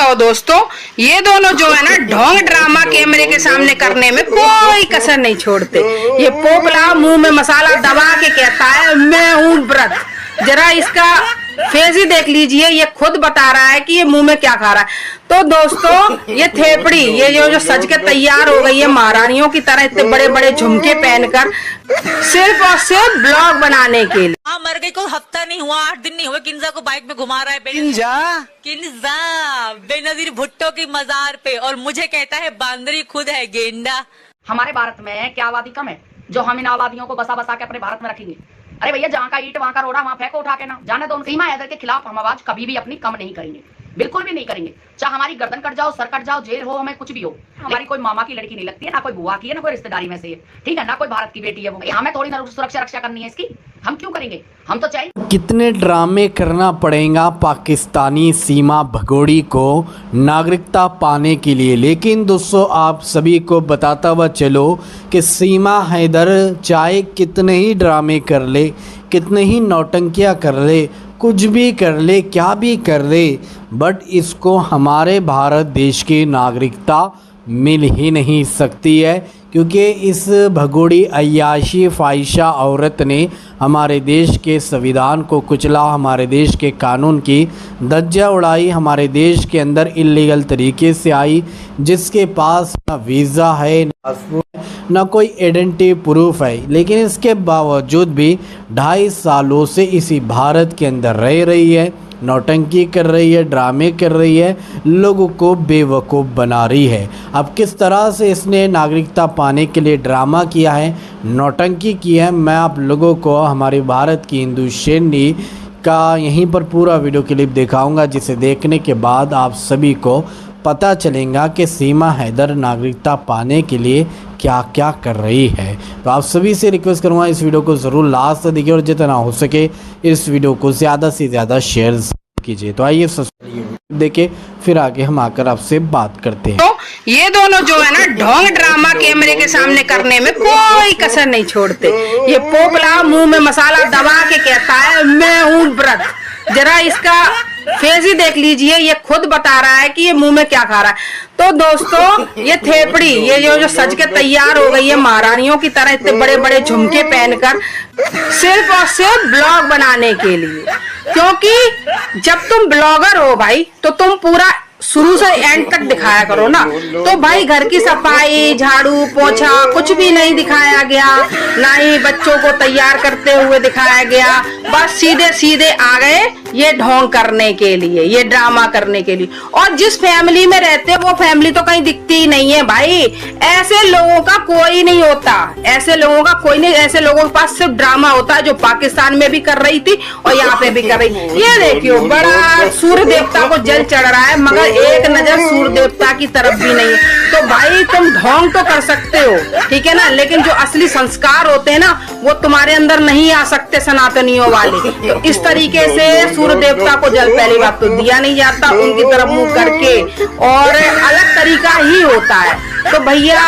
कहो दोस्तों, ये दोनों जो है ना ढोंग ड्रामा कैमरे के सामने करने में कोई कसर नहीं छोड़ते। ये पोपला मुंह में मसाला दबा के कहता है मैं हूँ व्रत। जरा इसका फेस ही देख लीजिए, ये खुद बता रहा है कि ये मुंह में क्या खा रहा है। तो दोस्तों ये थेपड़ी, ये जो सज के तैयार हो गई है महारानियों की तरह, इतने बड़े बड़े झुमके पहनकर, सिर्फ और सिर्फ ब्लॉग बनाने के लिए। हाँ, मर गई, कोई हफ्ता नहीं हुआ, 8 दिन नहीं हुए, किंजा को बाइक में घुमा रहा है। किंजा बेनजीर भुट्टो की मजार पे, और मुझे कहता है बांदरी खुद है गेंडा। हमारे भारत में क्या आबादी कम है जो हम इन आबादियों को बसा बसा के अपने भारत में रखेंगे? अरे भैया, जहाँ का ईंट वहाँ का रोड़ा वहाँ फेंको उठा के ना। जाने दो। सीमा हैदर के खिलाफ हम आवाज कभी भी अपनी कम नहीं करेंगे, बिल्कुल भी नहीं करेंगे। चाहे हमारी गर्दन कट जाओ, सर कट जाओ, जेल हो, हमें कुछ भी हो। हमारी कोई मामा की लड़की नहीं लगती है, ना कोई बुआ की है, ना कोई रिश्तेदारी में से है, ठीक है, ना कोई भारत की बेटी है। वो हमें थोड़ी ना सुरक्षा रक्षा करनी है इसकी, हम क्यों करेंगे? हम तो चाहिए। कितने ड्रामे करना पड़ेगा पाकिस्तानी सीमा भगोड़ी को नागरिकता पाने के लिए। लेकिन दोस्तों आप सभी को बताता हुआ चलो कि सीमा हैदर चाहे कितने ही ड्रामे कर ले, कितने ही नौटंकियाँ कर ले, कुछ भी कर ले, क्या भी कर ले, बट इसको हमारे भारत देश की नागरिकता मिल ही नहीं सकती है। क्योंकि इस भगोड़ी अय्याशी फ़ाहिशा औरत ने हमारे देश के संविधान को कुचला, हमारे देश के कानून की धज्जियां उड़ाई, हमारे देश के अंदर इल्लीगल तरीके से आई, जिसके पास ना वीज़ा है, ना पासपोर्ट, ना कोई आइडेंटिटी प्रूफ है। लेकिन इसके बावजूद भी 2.5 सालों से इसी भारत के अंदर रह रही है, नौटंकी कर रही है, ड्रामे कर रही है, लोगों को बेवकूफ़ बना रही है। अब किस तरह से इसने नागरिकता पाने के लिए ड्रामा किया है, नौटंकी की है, मैं आप लोगों को हमारे भारत की हिंदू सैनी का यहीं पर पूरा वीडियो क्लिप दिखाऊंगा, जिसे देखने के बाद आप सभी को पता चलेगा कि सीमा हैदर नागरिकता पाने के लिए क्या क्या कर रही है। तो आप सभी से रिक्वेस्ट करूँगा इस वीडियो को ज़रूर लास्ट तक देखिए और जितना हो सके इस वीडियो को ज़्यादा से ज़्यादा शेयर कीजिए। तो आइए सबसे देखिए, फिर आगे हम आकर आपसे बात करते हैं। तो ये दोनों जो है ना ढोंग ड्रामा कैमरे के सामने करने में कोई कसर नहीं छोड़ते। ये पोपला मुंह में मसाला दबा के कहता है मैं हूँ व्रत। जरा इसका फेस ही देख लीजिए, ये खुद बता रहा है कि ये मुंह में क्या खा रहा है। तो दोस्तों ये थेपड़ी, ये जो सज के तैयार हो गई है महारानियों की तरह, इतने बड़े बड़े झुमके पहनकर, सिर्फ और सिर्फ ब्लॉग बनाने के लिए। क्योंकि जब तुम ब्लॉगर हो भाई, तो तुम पूरा शुरू से एंड तक दिखाया करो ना। तो भाई घर की सफाई, झाड़ू पोछा कुछ भी नहीं दिखाया गया, ना ही बच्चों को तैयार करते हुए दिखाया गया। बस सीधे सीधे आ गए ये ढोंग करने के लिए, ये ड्रामा करने के लिए। और जिस फैमिली में रहते वो फैमिली तो कहीं दिखती ही नहीं है भाई। ऐसे लोगों का कोई नहीं होता, ऐसे लोगों का कोई नहीं। ऐसे लोगों के पास सिर्फ ड्रामा होता है, जो पाकिस्तान में भी कर रही थी और यहाँ पे भी कर रही। ये देखियो, बड़ा सूर्य देवता को जल चढ़ रहा है, मगर एक नजर सूर्य देवता की तरफ भी नहीं है। तो भाई तुम ढोंग तो कर सकते हो, ठीक है ना, लेकिन जो असली संस्कार होते हैं ना, वो तुम्हारे अंदर नहीं आ सकते सनातनियों वाले। तो इस तरीके से सूर्य देवता को जल पहली बात तो दिया नहीं जाता, उनकी तरफ मुंह करके, और अलग तरीका ही होता है। तो भैया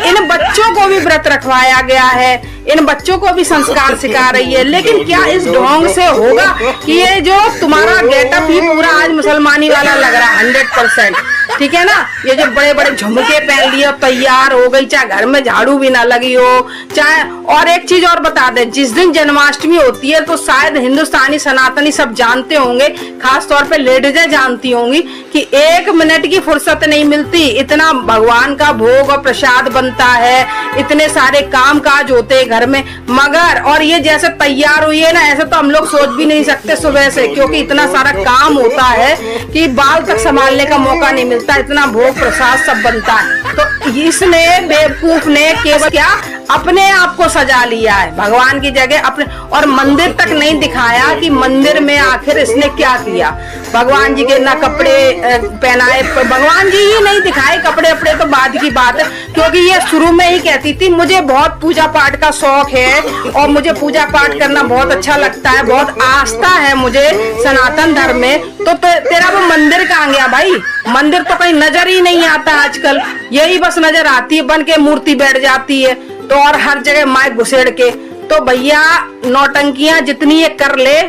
इन बच्चों को भी व्रत रखवाया गया है, इन बच्चों को भी संस्कार सिखा रही है। लेकिन क्या इस ढोंग से होगा कि ये जो तुम्हारा गेटअप ही पूरा आज मुसलमानी वाला लग रहा है 100%, ठीक है ना। ये जो बड़े बड़े झुमके पहन लिए तैयार हो गई, चाहे घर में झाड़ू भी ना लगी हो, चाहे। और एक चीज और बता दे, जिस दिन जन्माष्टमी होती है तो शायद हिंदुस्तानी सनातनी सब जानते होंगे, खास तौर पे लेडीजें जानती होंगी कि 1 मिनट की फुर्सत नहीं मिलती। इतना भगवान का भोग और प्रसाद बनता है, इतने सारे काम काज होते हैं घर में, मगर और ये जैसे तैयार हुई है ना, ऐसे तो हम लोग सोच भी नहीं सकते सुबह से, क्योंकि इतना सारा काम होता है कि बाल तक संभालने का मौका नहीं मिलता, इतना भोग प्रसाद सब बनता है। तो इसने बेवकूफ ने केवल क्या अपने आप को सजा लिया है भगवान की जगह अपने, और मंदिर तक नहीं दिखाया कि मंदिर में आखिर इसने क्या किया। भगवान जी के ना कपड़े पहनाए, भगवान जी ही नहीं दिखाए, कपड़े अपड़े तो बाद की बात है। क्योंकि ये शुरू में ही कहती थी मुझे बहुत पूजा पाठ का शौक है और मुझे पूजा पाठ करना बहुत अच्छा लगता है, बहुत आस्था है मुझे सनातन धर्म में। तो तेरा वो मंदिर कहाँ गया भाई? मंदिर तो कहीं नजर ही नहीं आता आजकल, यही बस नजर आती है, बन के मूर्ति बैठ जाती है, तो और हर जगह माइक घुसेड़ के। तो भैया नौटंकियां जितनी ये कर ले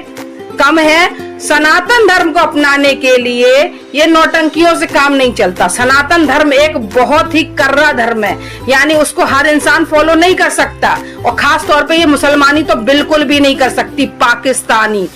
कम है। सनातन धर्म को अपनाने के लिए ये नौटंकियों से काम नहीं चलता। सनातन धर्म एक बहुत ही कर्रा धर्म है, यानी उसको हर इंसान फॉलो नहीं कर सकता, और खास तौर पे ये मुसलमानी तो बिल्कुल भी नहीं कर सकती, पाकिस्तानी।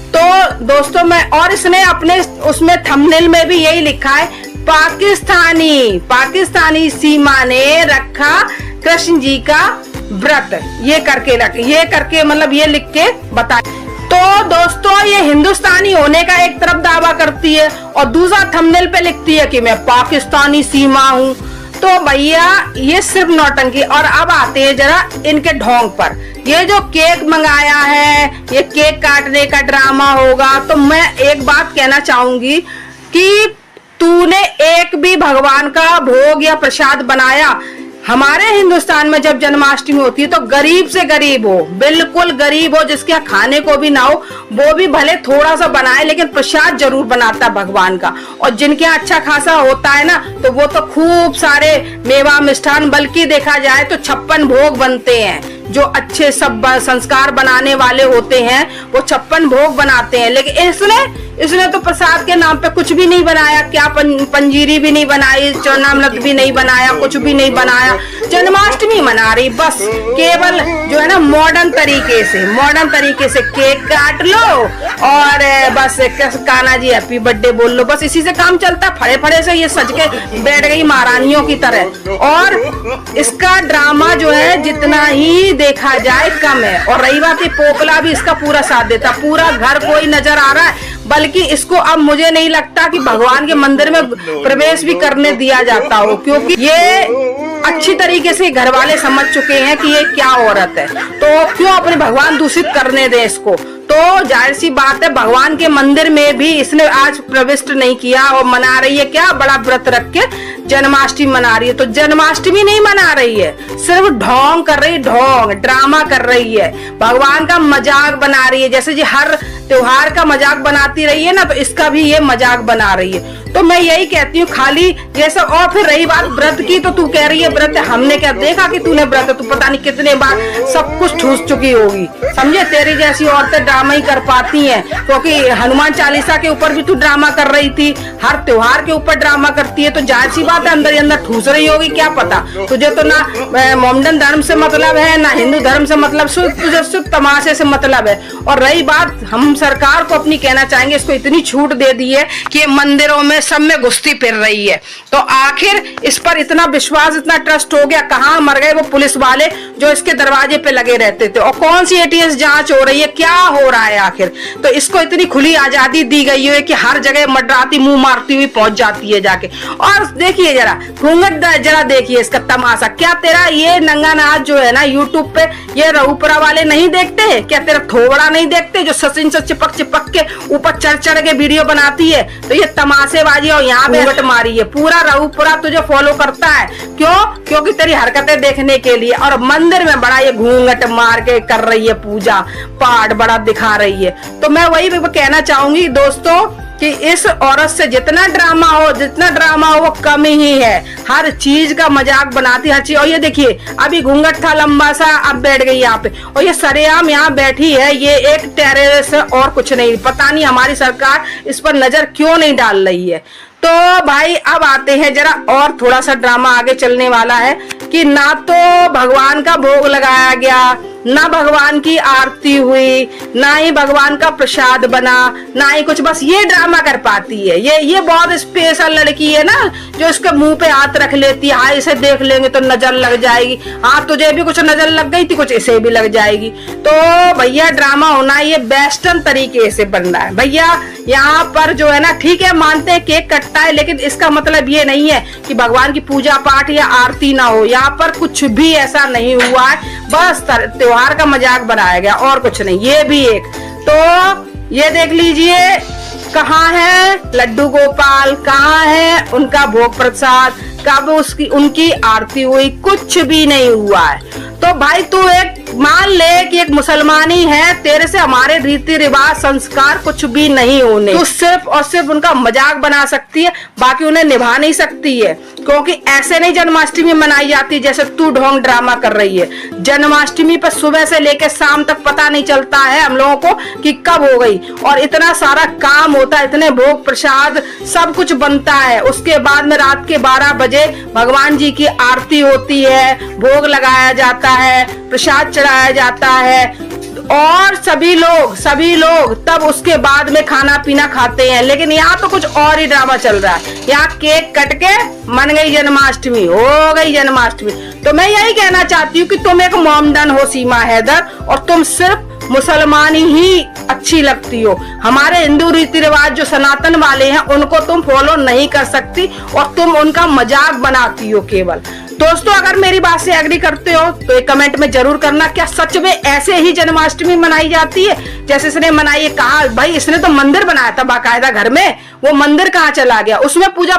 तो दोस्तों और इसने अपने उसमें थंबनेल में भी यही लिखा है, पाकिस्तानी सीमा ने रखा कृष्ण जी का व्रत, ये करके मतलब ये लिख के बताया। तो दोस्तों ये हिंदुस्तानी होने का एक तरफ दावा करती है और दूसरा थंबनेल पे लिखती है कि मैं पाकिस्तानी सीमा हूँ। तो भैया ये सिर्फ नौटंकी। और अब आते हैं जरा इनके ढोंग पर। ये जो केक मंगाया है, ये केक काटने का ड्रामा होगा। तो मैं एक बात कहना चाहूंगी कि तूने एक भी भगवान का भोग या प्रसाद बनाया? हमारे हिंदुस्तान में जब जन्माष्टमी होती है तो गरीब से गरीब हो, बिल्कुल गरीब हो, जिसके यहाँ खाने को भी ना हो, वो भी भले थोड़ा सा बनाए लेकिन प्रसाद जरूर बनाता है भगवान का। और जिनके यहाँ अच्छा खासा होता है ना, तो वो तो खूब सारे मेवा मिष्ठान, बल्कि देखा जाए तो 56 भोग बनते हैं। जो अच्छे सब संस्कार बनाने वाले होते हैं वो 56 भोग बनाते हैं। लेकिन इसने तो प्रसाद के नाम पे कुछ भी नहीं बनाया। क्या पंजीरी भी नहीं बनाई, चरणामृत भी नहीं बनाया, कुछ भी नहीं बनाया। जन्माष्टमी मना रही बस, केवल जो है ना मॉडर्न तरीके से केक काट लो और बस कान्हा जी हैप्पी बर्थडे बोल लो, बस इसी से काम चलता। फड़े फड़े से ये सज के बैठ गई महारानियों की तरह। और इसका ड्रामा जो है जितना ही देखा जाए कम है। और रही बात ये पोपला भी इसका पूरा साथ देता, पूरा घर कोई नजर आ रहा है, बल्कि इसको अब मुझे नहीं लगता कि भगवान के मंदिर में प्रवेश भी करने दिया जाता हो, क्योंकि ये अच्छी तरीके से घर वाले समझ चुके हैं कि ये क्या औरत है, तो क्यों अपने भगवान दूषित करने दे इसको। तो जाहिर सी बात है भगवान के मंदिर में भी इसने आज प्रविष्ट नहीं किया और मना रही है क्या, बड़ा व्रत रख के जन्माष्टमी मना रही है। तो जन्माष्टमी नहीं मना रही है, सिर्फ ढोंग कर रही, ढोंग ड्रामा कर रही है, भगवान का मजाक बना रही है। जैसे जी हर त्योहार का मजाक बनाती रही है ना, तो इसका भी ये मजाक बना रही है। तो मैं यही कहती हूँ खाली ये सब। और फिर रही बात व्रत की, तो तू कह रही है व्रत, हमने क्या देखा कि तूने व्रत, तू पता नहीं कितने बार सब कुछ ठूस चुकी होगी, समझे। तेरी जैसी औरतें ड्रामा ही कर पाती हैं, क्योंकि हनुमान चालीसा के ऊपर भी तू ड्रामा कर रही थी, हर त्योहार के ऊपर ड्रामा करती है। तो जाहिर सी बात है अंदर ही अंदर ठूस रही होगी, क्या पता। तुझे तो ना मोमडन धर्म से मतलब है, ना हिंदू धर्म से मतलब, तुझे सिर्फ तमाशे से मतलब है। और रही बात, हम सरकार को अपनी कहना चाहेंगे, इसको इतनी छूट दे दी है कि मंदिरों में सब में घुसती फिर रही है। तो आखिर इस पर इतना विश्वास, इतना ट्रस्ट हो गया, कहाँ मर गए वो पुलिस वाले जो इसके दरवाजे पे लगे रहते थे। और कौन सी एटीएस जांच हो रही है, क्या हो रहा है आखिर। तो इसको इतनी खुली आजादी दी गई है कि हर जगह मडराती मुंह मारती हुई पहुंच जाती है जाके। और देखिए जरा घूंघट, जरा देखिए इसका तमाशा। क्या तेरा ये नंगा नाच जो है ना यूट्यूब पे, ये रऊपुरा वाले नहीं देखते क्या? तेरा थोबड़ा नहीं देखते जो सचिन से चिपक चिपक के ऊपर चढ़ चढ़ के वीडियो बनाती है? तो ये तमाशेबाजी और यहाँ पे घूंघट मारी है। पूरा रऊपुरा तुझे फॉलो करता है, क्यों? क्योंकि तेरी हरकतें देखने के लिए। और मंदिर में बड़ा ये घूंघट मार के कर रही है, पूजा पाठ बड़ा दिखा रही है। तो मैं वही कहना चाहूंगी दोस्तों कि इस औरत से जितना ड्रामा हो वो कम ही है। हर चीज का मजाक बनाती, हर चीज। और ये देखिए अभी घूंघट था लंबा सा, अब बैठ गई यहाँ पे, और ये सरेआम यहाँ बैठी है। ये एक टेररिस्ट है और कुछ नहीं। पता नहीं हमारी सरकार इस पर नजर क्यों नहीं डाल रही है। तो भाई अब आते हैं जरा, और थोड़ा सा ड्रामा आगे चलने वाला है कि ना तो भगवान का भोग लगाया गया, ना भगवान की आरती हुई, ना ही भगवान का प्रसाद बना, ना ही कुछ। बस ये ड्रामा कर पाती है। ये बहुत स्पेशल लड़की है ना, जो इसके मुंह पे हाथ रख लेती है। हाँ इसे देख लेंगे तो नजर लग जाएगी, हाँ तुझे भी कुछ नजर लग गई थी, कुछ इसे भी लग जाएगी। तो भैया ड्रामा होना ये वेस्टर्न तरीके से बन रहा है भैया। यहाँ पर जो है ना, ठीक है मानते हैं केक कटता है, लेकिन इसका मतलब ये नहीं है कि भगवान की पूजा पाठ या आरती ना हो। यहाँ पर कुछ भी ऐसा नहीं हुआ है, बस त्योहार का मजाक बनाया गया और कुछ नहीं। ये भी एक, तो ये देख लीजिए कहाँ है लड्डू गोपाल, कहाँ है उनका भोग प्रसाद, कब उनकी आरती हुई, कुछ भी नहीं हुआ है। तो भाई तू एक मान ले कि एक मुसलमानी है, तेरे से हमारे रीति रिवाज संस्कार कुछ भी नहीं होने, तू सिर्फ और सिर्फ उनका मजाक बना सकती है, बाकी उन्हें निभा नहीं सकती है। क्योंकि ऐसे नहीं जन्माष्टमी मनाई जाती जैसे तू ढोंग ड्रामा कर रही है। जन्माष्टमी पर सुबह से लेकर शाम तक पता नहीं चलता है हम लोगों को कि कब हो गई, और इतना सारा काम होता है, इतने भोग प्रसाद सब कुछ बनता है। उसके बाद में रात के 12 बजे भगवान जी की आरती होती है, भोग लगाया जाता है, प्रसाद चढ़ाया जाता है, और सभी लोग तब उसके बाद में खाना पीना खाते हैं। लेकिन यहाँ तो कुछ और ही ड्रामा चल रहा है। यहाँ केक कट के मन गई जन्माष्टमी, हो गई जन्माष्टमी। तो मैं यही कहना चाहती हूँ कि तुम एक मोमडन हो सीमा हैदर, और तुम सिर्फ मुसलमानी ही अच्छी लगती हो। हमारे हिंदू रीति रिवाज जो सनातन वाले हैं उनको तुम फॉलो नहीं कर सकती, और तुम उनका मजाक बनाती हो केवल। दोस्तों, अगर मेरी बात से एग्री करते हो तो एक कमेंट में जरूर करना, क्या सच में ऐसे ही जन्माष्टमी मनाई जाती है जैसे इसने मनाई है? कहा भाई, इसने तो मंदिर बनाया था बाकायदा घर में, वो मंदिर कहाँ चला गया? उसमें पूजा